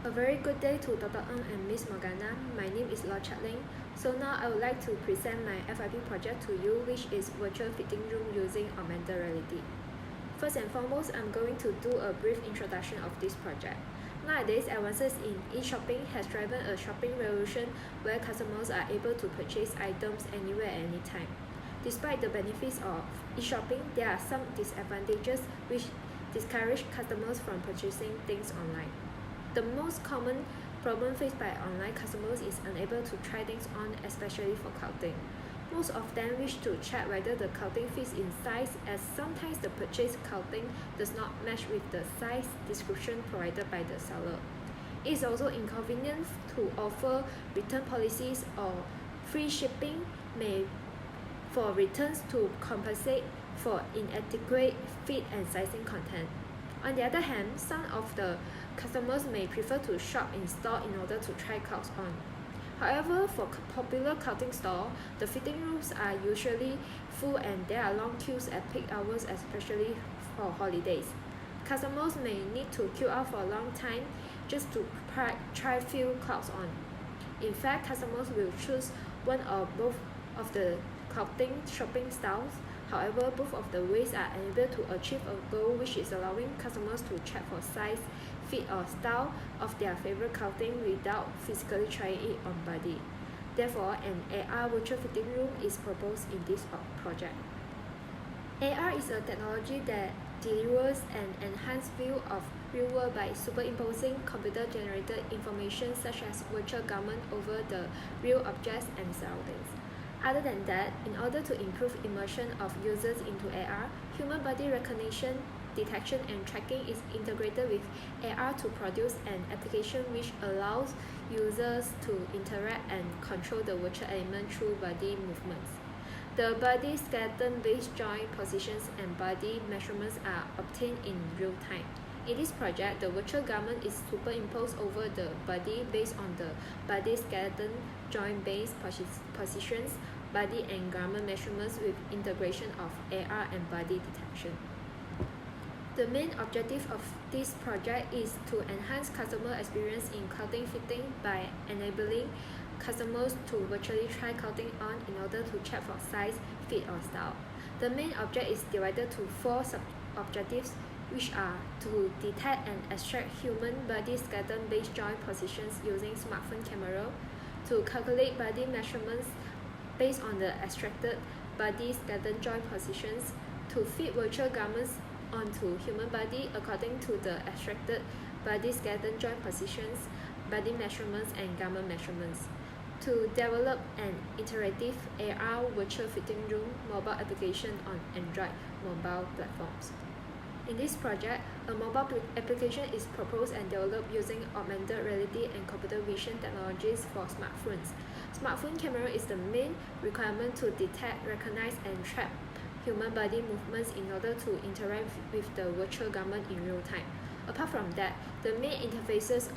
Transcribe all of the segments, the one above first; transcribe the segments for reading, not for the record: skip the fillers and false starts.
A very good day to Dr. Ng and Ms. Morgana. My name is Law Chatling. So now I would like to present my FIP project to you, which is virtual fitting room using augmented reality. First and foremost, I'm going to do a brief introduction of this project. Nowadays, advances in e-shopping has driven a shopping revolution where customers are able to purchase items anywhere at any time. Despite the benefits of e-shopping, there are some disadvantages which discourage customers from purchasing things online. The most common problem faced by online customers is unable to try things on, especially for clothing. Most of them wish to check whether the clothing fits in size, as sometimes the purchased clothing does not match with the size description provided by the seller. It is also inconvenient to offer return policies or free shipping for returns to compensate for inadequate fit and sizing content. On the other hand, some of the customers may prefer to shop in store in order to try clothes on. However, for popular clothing stores, the fitting rooms are usually full and there are long queues at peak hours, especially for holidays. Customers may need to queue up for a long time just to try few clothes on. In fact, customers will choose one or both of the clothing shopping styles. However, both of the ways are unable to achieve a goal, which is allowing customers to check for size, fit or style of their favorite clothing without physically trying it on body. Therefore, an AR virtual fitting room is proposed in this project. AR is a technology that delivers an enhanced view of real world by superimposing computer-generated information such as virtual garment over the real objects and surroundings. Other than that, in order to improve immersion of users into AR, human body recognition, detection and tracking is integrated with AR to produce an application which allows users to interact and control the virtual element through body movements. The body skeleton-based joint positions and body measurements are obtained in real time. In this project, the virtual garment is superimposed over the body based on the body skeleton joint-based positions, body and garment measurements with integration of AR and body detection. The main objective of this project is to enhance customer experience in clothing fitting by enabling customers to virtually try clothing on in order to check for size, fit or style. The main object is divided to 4 sub-objectives, which are to detect and extract human body skeleton-based joint positions using smartphone camera, to calculate body measurements based on the extracted body skeleton joint positions, to fit virtual garments onto human body according to the extracted body skeleton joint positions, body measurements and garment measurements, to develop an interactive AR virtual fitting room mobile application on Android mobile platforms. In this project, a mobile application is proposed and developed using augmented reality and computer vision technologies for smartphones. Smartphone camera is the main requirement to detect, recognize, and track human body movements in order to interact with the virtual garment in real time. Apart from that, the main interfaces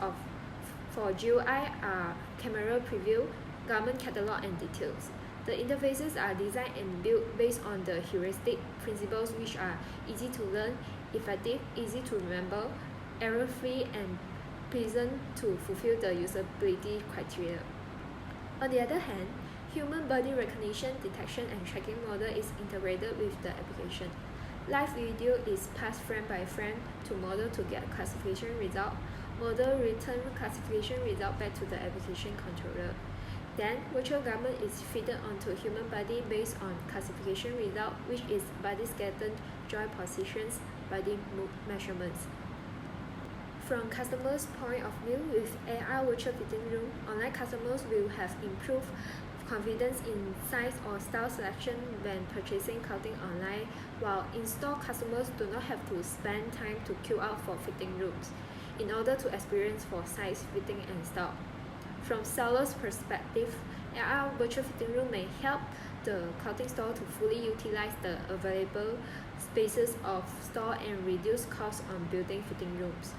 for GUI are camera preview, garment catalog, and details. The interfaces are designed and built based on the heuristic principles, which are easy to learn, effective, easy to remember, error-free, and pleasant to fulfill the usability criteria. On the other hand, human body recognition, detection, and tracking model is integrated with the application. Live video is passed frame by frame to model to get classification result. Model return classification result back to the application controller. Then, virtual garment is fitted onto human body based on classification result, which is body skeleton, joint positions, body measurements. From customers' point of view, with AR virtual fitting room, online customers will have improved confidence in size or style selection when purchasing clothing online, while in-store customers do not have to spend time to queue up for fitting rooms in order to experience for size, fitting, and style. From seller's perspective, AR virtual fitting room may help the clothing store to fully utilize the available spaces of store and reduce costs on building fitting rooms.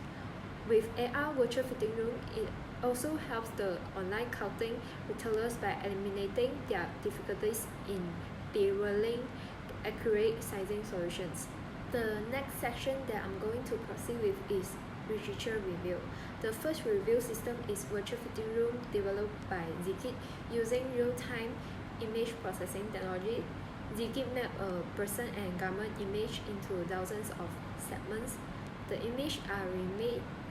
With AR virtual fitting room, it also helps the online clothing retailers by eliminating their difficulties in delivering accurate sizing solutions. The next section that I'm going to proceed with is literature review. The first review system is Virtual Fitting Room, developed by Zkit using real-time image processing technology. Zkit maps a person and garment image into thousands of segments. The images are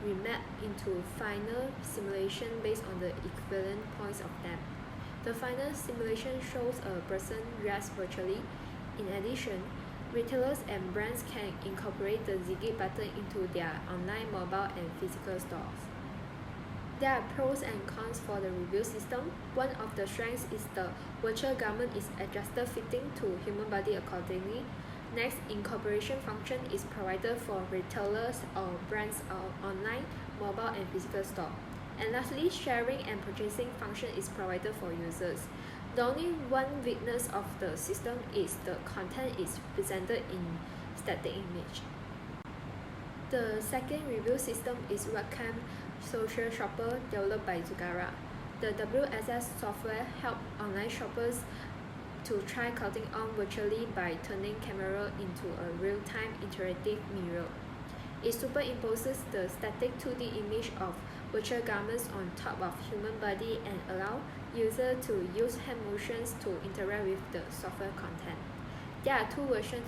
remapped into final simulation based on the equivalent points of them. The final simulation shows a person dressed virtually. In addition, retailers and brands can incorporate the Zkit button into their online, mobile, and physical stores. There are pros and cons for the review system. One of the strengths is the virtual garment is adjusted fitting to human body accordingly. Next, incorporation function is provided for retailers or brands online, mobile, and physical store. And lastly, sharing and purchasing function is provided for users. The only one weakness of the system is the content is presented in static image. The second review system is Webcam Social Shopper, developed by Zugara. The WSS software helps online shoppers to try clothing on virtually by turning camera into a real-time interactive mirror. It superimposes the static 2D image of virtual garments on top of human body and allow users to use hand motions to interact with the software content. There are two versions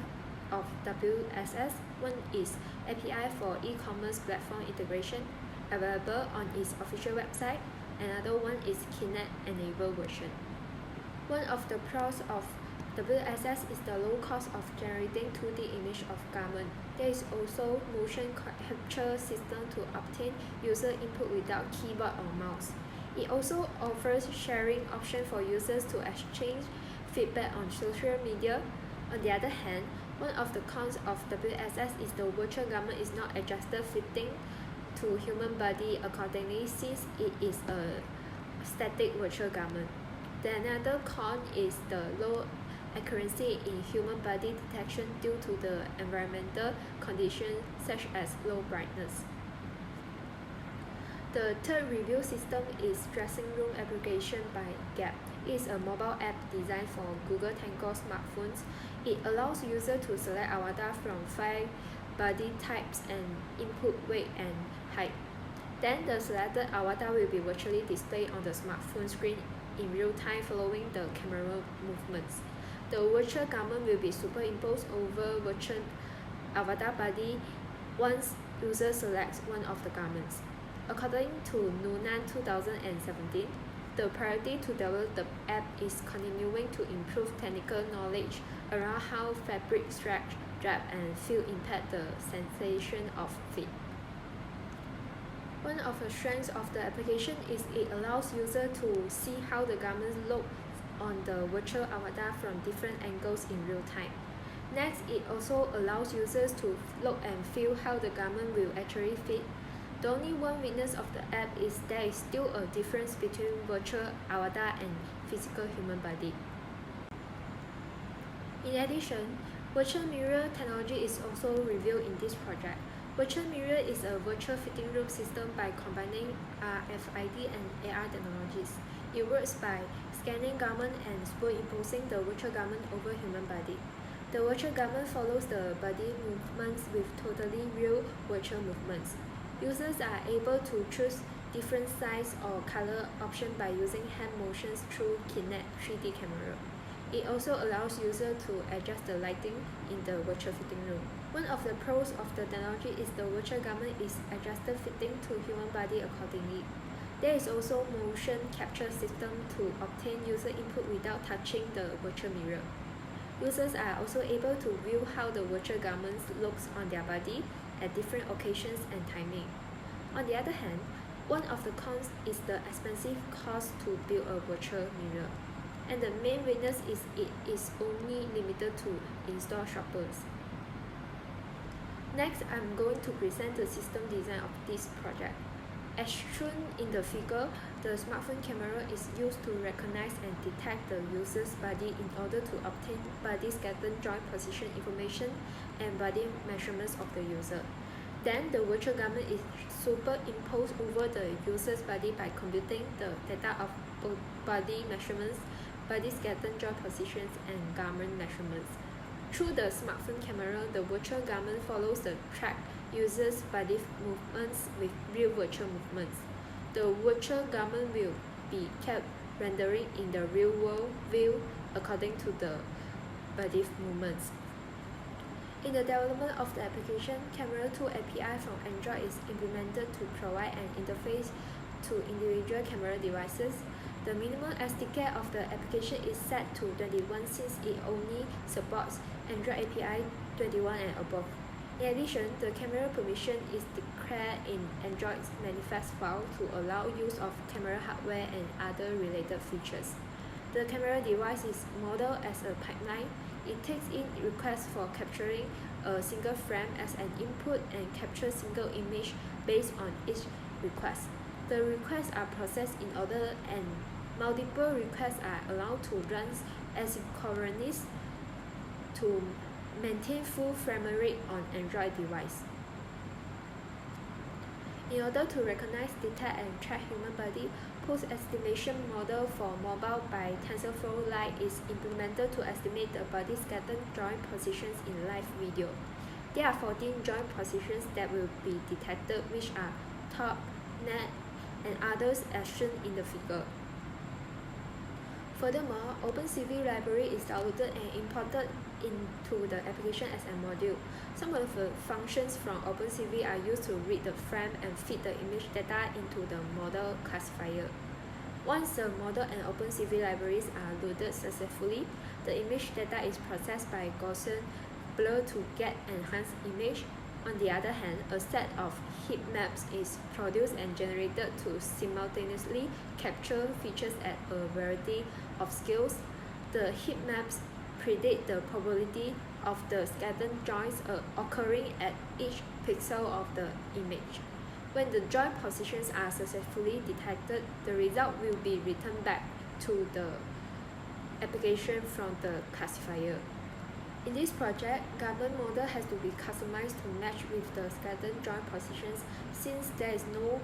of WSS. One is API for e-commerce platform integration, available on its official website. Another one is Kinect-enabled version. One of the pros of WSS is the low cost of generating 2D image of garment. There is also motion capture system to obtain user input without keyboard or mouse. It also offers sharing option for users to exchange feedback on social media. On the other hand, one of the cons of WSS is the virtual garment is not adjusted fitting to human body accordingly since it is a static virtual garment. The another con is the low accuracy in human body detection due to the environmental conditions such as low brightness. The third review system is Dressing Room application by Gap. It is a mobile app designed for Google Tango smartphones. It allows users to select avatar from 5 body types and input weight and height. Then the selected avatar will be virtually displayed on the smartphone screen in real time following the camera movements. The virtual garment will be superimposed over virtual avatar body once user selects one of the garments. According to Nunan 2017, the priority to develop the app is continuing to improve technical knowledge around how fabric stretch, drap, and feel impact the sensation of fit. One of the strengths of the application is it allows users to see how the garments look on the virtual avatar from different angles in real time. Next, it also allows users to look and feel how the garment will actually fit. The only one weakness of the app is there is still a difference between virtual avatar and physical human body. In addition, virtual mirror technology is also revealed in this project. Virtual mirror is a virtual fitting room system by combining RFID and AR technologies. It works by scanning garment and superimposing the virtual garment over human body. The virtual garment follows the body movements with totally real virtual movements. Users are able to choose different size or color options by using hand motions through Kinect 3D camera. It also allows users to adjust the lighting in the virtual fitting room. One of the pros of the technology is the virtual garment is adjusted fitting to human body accordingly. There is also motion capture system to obtain user input without touching the virtual mirror. Users are also able to view how the virtual garments looks on their body at different occasions and timing. On the other hand, one of the cons is the expensive cost to build a virtual mirror. And the main weakness is it is only limited to in-store shoppers. Next, I'm going to present the system design of this project. As shown in the figure, the smartphone camera is used to recognize and detect the user's body in order to obtain body skeleton joint position information and body measurements of the user. Then the virtual garment is superimposed over the user's body by computing the data of both body measurements, body skeleton joint positions, and garment measurements. Through the smartphone camera, the virtual garment follows the track uses body movements with real virtual movements. The virtual garment will be kept rendering in the real-world view according to the body movements. In the development of the application, Camera 2 API from Android is implemented to provide an interface to individual camera devices. The minimum SDK of the application is set to 21 since it only supports Android API 21 and above. In addition, the camera permission is declared in Android's manifest file to allow use of camera hardware and other related features. The camera device is modeled as a pipeline. It takes in requests for capturing a single frame as an input and captures single image based on each request. The requests are processed in order and multiple requests are allowed to run asynchronously to maintain full frame rate on Android device. In order to recognize, detect, and track human body, post-estimation model for mobile by TensorFlow Lite is implemented to estimate the body scattered joint positions in live video. There are 14 joint positions that will be detected, which are top, neck, and others as shown in the figure. Furthermore, OpenCV library is downloaded and imported into the application as a module. Some of the functions from OpenCV are used to read the frame and feed the image data into the model classifier. Once the model and OpenCV libraries are loaded successfully, the image data is processed by Gaussian blur to get enhanced image. On the other hand, a set of heat maps is produced and generated to simultaneously capture features at a variety of scales. The heat maps predict the probability of the scattered joints occurring at each pixel of the image. When the joint positions are successfully detected, the result will be returned back to the application from the classifier. In this project, garment model has to be customized to match with the scattered joint positions since there is no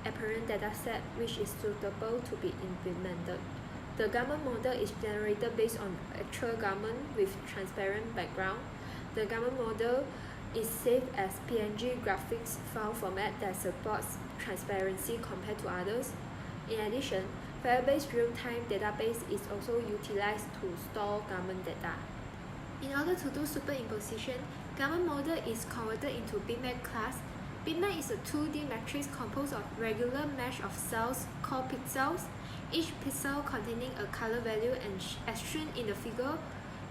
apparent dataset which is suitable to be implemented. The garment model is generated based on actual garment with transparent background. The garment model is saved as PNG graphics file format that supports transparency compared to others. In addition, Firebase real-time database is also utilized to store garment data. In order to do superimposition, garment model is converted into bitmap class. Bitmap is a 2D matrix composed of regular mesh of cells called pixels, each pixel containing a color value, and as shown in the figure,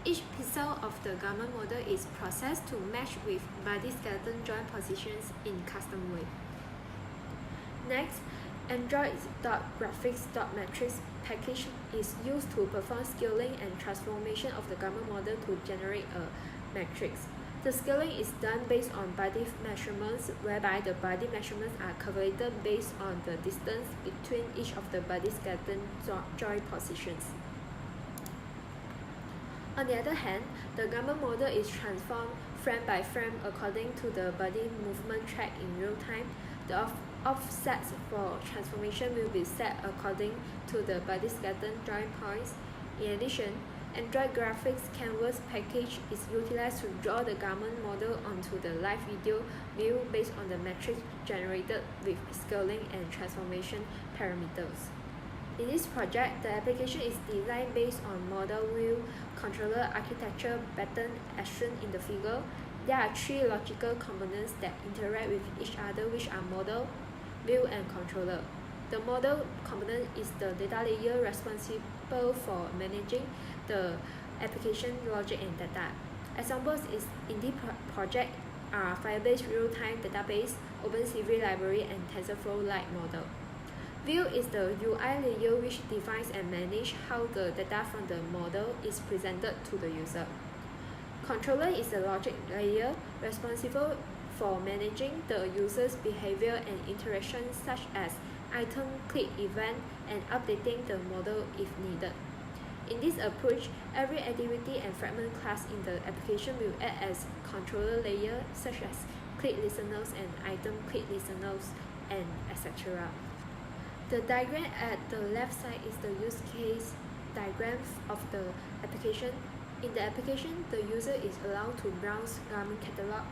each pixel of the garment model is processed to match with body skeleton joint positions in custom way. Next, Android.graphics.matrix package is used to perform scaling and transformation of the garment model to generate a matrix. The scaling is done based on body measurements, whereby the body measurements are calculated based on the distance between each of the body skeleton joint positions. On the other hand, the garment model is transformed frame by frame according to the body movement track in real time. The offsets for transformation will be set according to the body skeleton joint points. In addition, Android graphics canvas package is utilized to draw the garment model onto the live video view based on the matrix generated with scaling and transformation parameters. In this project, the application is designed based on model view controller architecture pattern as shown in the figure. There are three logical components that interact with each other, which are model, view, and controller. The model component is the data layer responsible for managing the application logic and data. Examples in this project are Firebase real-time database, OpenCV library, and TensorFlow Lite model. View is the UI layer which defines and manages how the data from the model is presented to the user. Controller is the logic layer responsible for managing the user's behavior and interactions such as item click event and updating the model if needed. In this approach, every activity and fragment class in the application will act as controller layer such as click listeners and item click listeners and etc. The diagram at the left side is the use case diagram of the application. In the application, the user is allowed to browse garment catalog,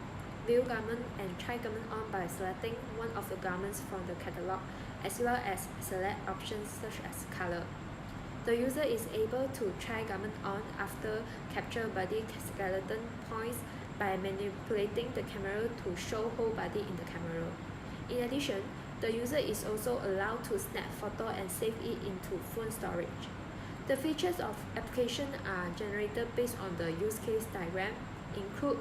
view garment and try garment on by selecting one of the garments from the catalog, as well as select options such as color. The user is able to try garment on after capture body skeleton points by manipulating the camera to show whole body in the camera. In addition, the user is also allowed to snap photo and save it into phone storage. The features of application are generated based on the use case diagram, include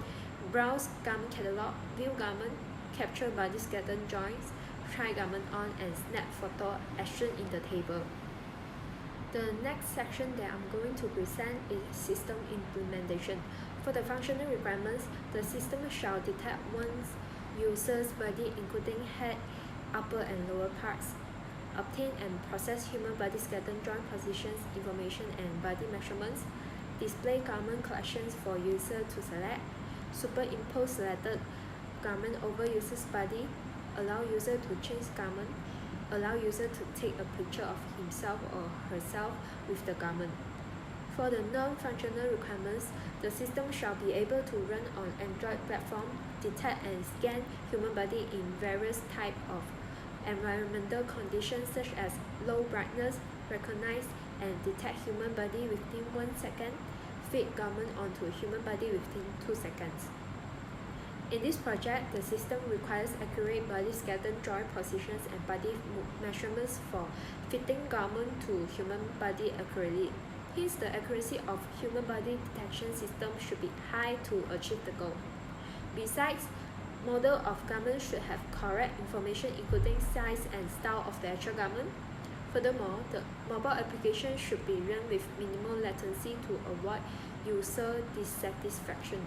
browse garment catalog, view garment, capture body skeleton joints, try garment on, and snap photo as shown in the table. The next section that I'm going to present is system implementation. For the functional requirements, the system shall detect one's user's body including head, upper and lower parts, obtain and process human body skeleton joint positions, information and body measurements, display garment collections for user to select, superimpose selected garment over user's body, allow user to change garment, allow user to take a picture of himself or herself with the garment. For the non-functional requirements, the system shall be able to run on Android platform, detect and scan human body in various types of environmental conditions such as low brightness, recognize and detect human body within 1 second, fit garment onto human body within 2 seconds. In this project, the system requires accurate body skeleton joint positions and body measurements for fitting garment to human body accurately. Hence, the accuracy of human body detection system should be high to achieve the goal. Besides, model of garment should have correct information including size and style of the actual garment. Furthermore, the mobile application should be run with minimal latency to avoid user dissatisfaction.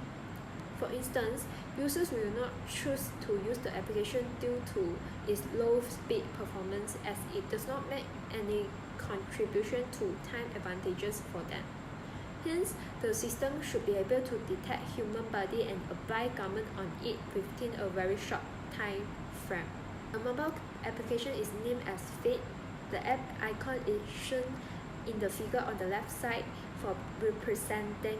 For instance, users will not choose to use the application due to its low speed performance, as it does not make any contribution to time advantages for them. Hence, the system should be able to detect human body and apply garment on it within a very short time frame. A mobile application is named as Fit. The app icon is shown in the figure on the left side for representing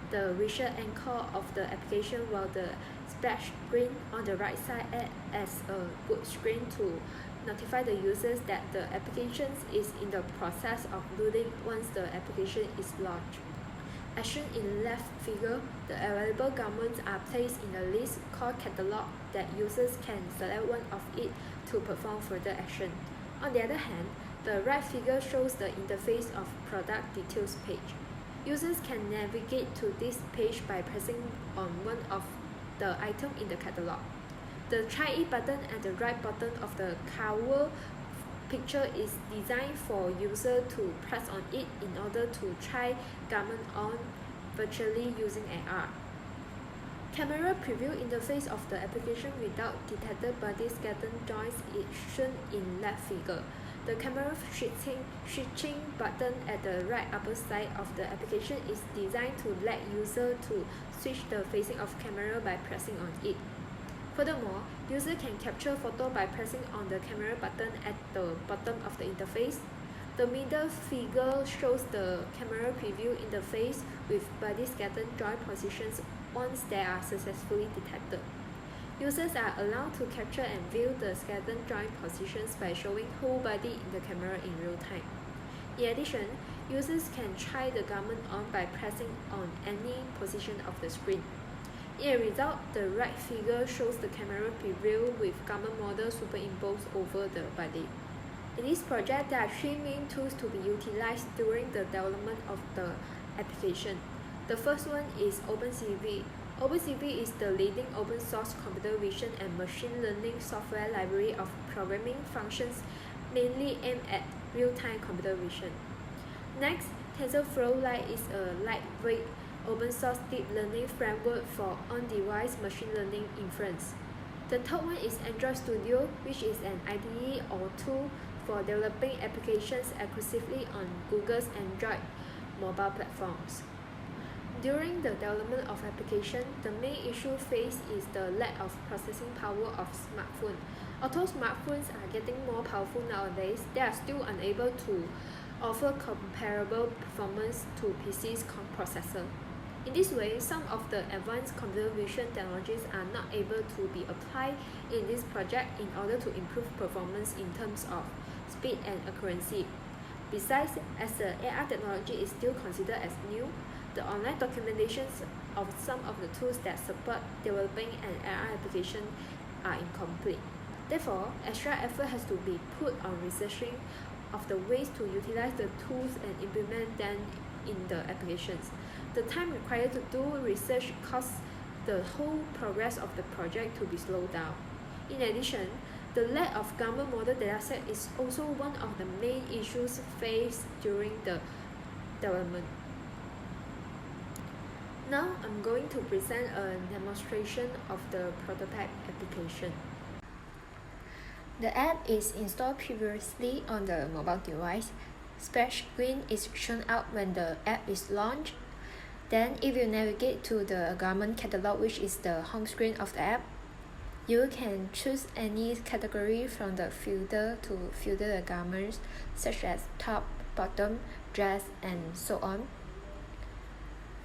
the visual anchor of the application, while the splash screen on the right side acts as a boot screen to notify the users that the application is in the process of loading once the application is launched. As shown in left figure, the available garments are placed in a list called catalog that users can select one of it to perform further action. On the other hand, the right figure shows the interface of product details page. Users can navigate to this page by pressing on one of the items in the catalog. The Try It button at the right bottom of the cover picture is designed for user to press on it in order to try garment on virtually using AR. Camera preview interface of the application without detected body skeleton joints is shown in left figure. The camera switching button at the right upper side of the application is designed to let user to switch the facing of camera by pressing on it. Furthermore, user can capture photo by pressing on the camera button at the bottom of the interface. The middle figure shows the camera preview interface with body skeleton joint positions once they are successfully detected. Users are allowed to capture and view the skeleton joint positions by showing whole body in the camera in real time. In addition, users can try the garment on by pressing on any position of the screen. In a result, the right figure shows the camera preview with garment model superimposed over the body. In this project, there are 3 main tools to be utilized during the development of the application. The first one is OpenCV. OpenCV is the leading open source computer vision and machine learning software library of programming functions mainly aimed at real-time computer vision. Next, TensorFlow Lite is a lightweight open source deep learning framework for on-device machine learning inference. The third one is Android Studio, which is an IDE or tool for developing applications exclusively on Google's Android mobile platforms. During the development of application, the main issue faced is the lack of processing power of smartphones. Although smartphones are getting more powerful nowadays, they are still unable to offer comparable performance to PC's processor. In this way, some of the advanced computer vision technologies are not able to be applied in this project in order to improve performance in terms of speed and accuracy. Besides, as the AR technology is still considered as new, the online documentations of some of the tools that support developing an AR application are incomplete. Therefore, extra effort has to be put on researching of the ways to utilize the tools and implement them in the applications. The time required to do research causes the whole progress of the project to be slowed down. In addition, the lack of government model dataset is also one of the main issues faced during the development. Now I'm going to present a demonstration of the prototype application. The app is installed previously on the mobile device. Splash screen is shown out when the app is launched. Then if you navigate to the garment catalog, which is the home screen of the app, you can choose any category from the filter to filter the garments such as top, bottom, dress, and so on.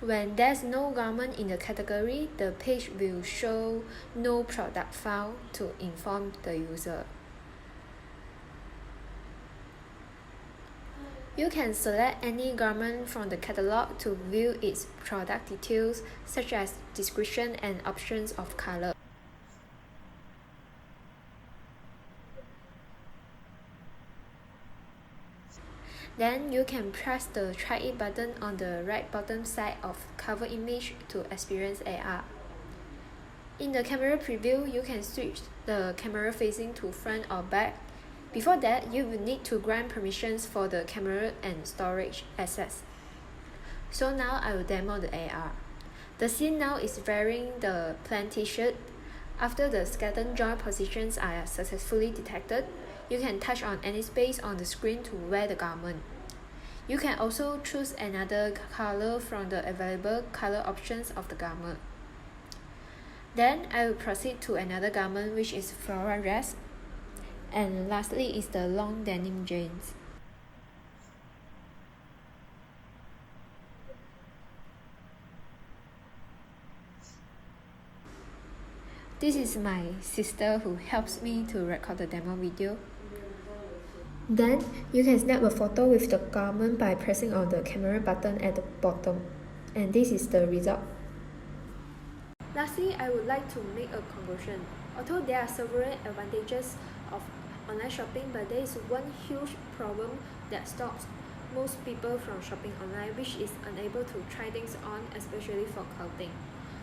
When there's no garment in the category, the page will show no product found to inform the user. You can select any garment from the catalog to view its product details such as description and options of color. Then you can press the Try It button on the right bottom side of cover image to experience AR. In the camera preview, you can switch the camera facing to front or back. Before that, you will need to grant permissions for the camera and storage access. So now I will demo the AR. The scene now is wearing the plain t-shirt. After the skeleton joint positions are successfully detected, you can touch on any space on the screen to wear the garment. You can also choose another color from the available color options of the garment. Then I will proceed to another garment, which is floral dress. And lastly is the long denim jeans. This is my sister who helps me to record the demo video. Then you can snap a photo with the garment by pressing on the camera button at the bottom. And this is the result. Lastly, I would like to make a conclusion. Although there are several advantages of online shopping, but there is one huge problem that stops most people from shopping online, which is unable to try things on, especially for clothing.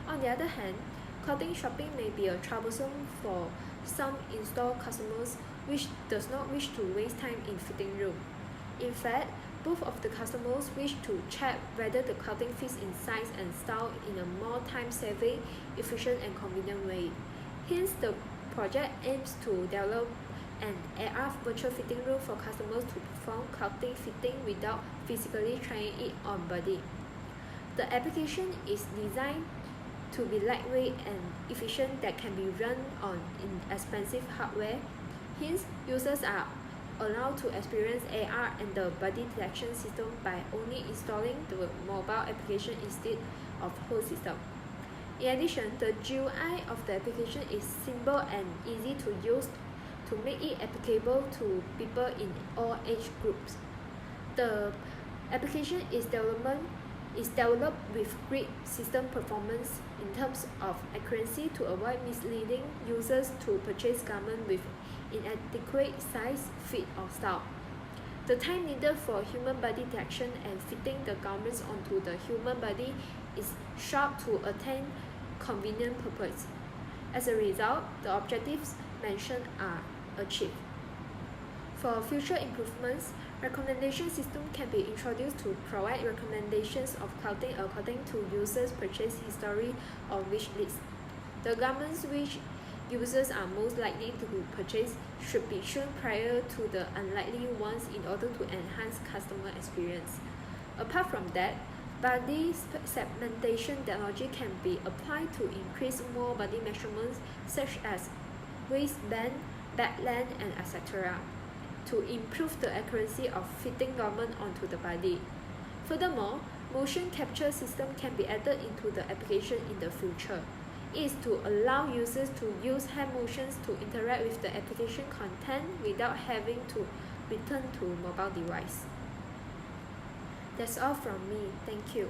On the other hand, clothing shopping may be troublesome for some in-store customers which does not wish to waste time in fitting room. In fact, both of the customers wish to check whether the clothing fits in size and style in a more time-saving, efficient and convenient way. Hence, the project aims to develop an AR virtual fitting room for customers to perform clothing fitting without physically trying it on body. The application is designed to be lightweight and efficient that can be run on inexpensive hardware. Hence, users are allowed to experience AR and the body detection system by only installing the mobile application instead of whole system. In addition, the GUI of the application is simple and easy to use to make it applicable to people in all age groups. The application is developed with great system performance in terms of accuracy to avoid misleading users to purchase garments with inadequate size, fit or style. The time needed for human body detection and fitting the garments onto the human body is short to attain convenient purpose. As a result, the objectives mentioned are achieved. For future improvements, recommendation system can be introduced to provide recommendations of clothing according to users' purchase history or wish list. The garments which users are most likely to purchase should be shown prior to the unlikely ones in order to enhance customer experience. Apart from that, body segmentation technology can be applied to increase more body measurements such as waistband, back length, and etc. to improve the accuracy of fitting garment onto the body. Furthermore, motion capture system can be added into the application in the future. It is to allow users to use hand motions to interact with the application content without having to return to mobile device. That's all from me. Thank you.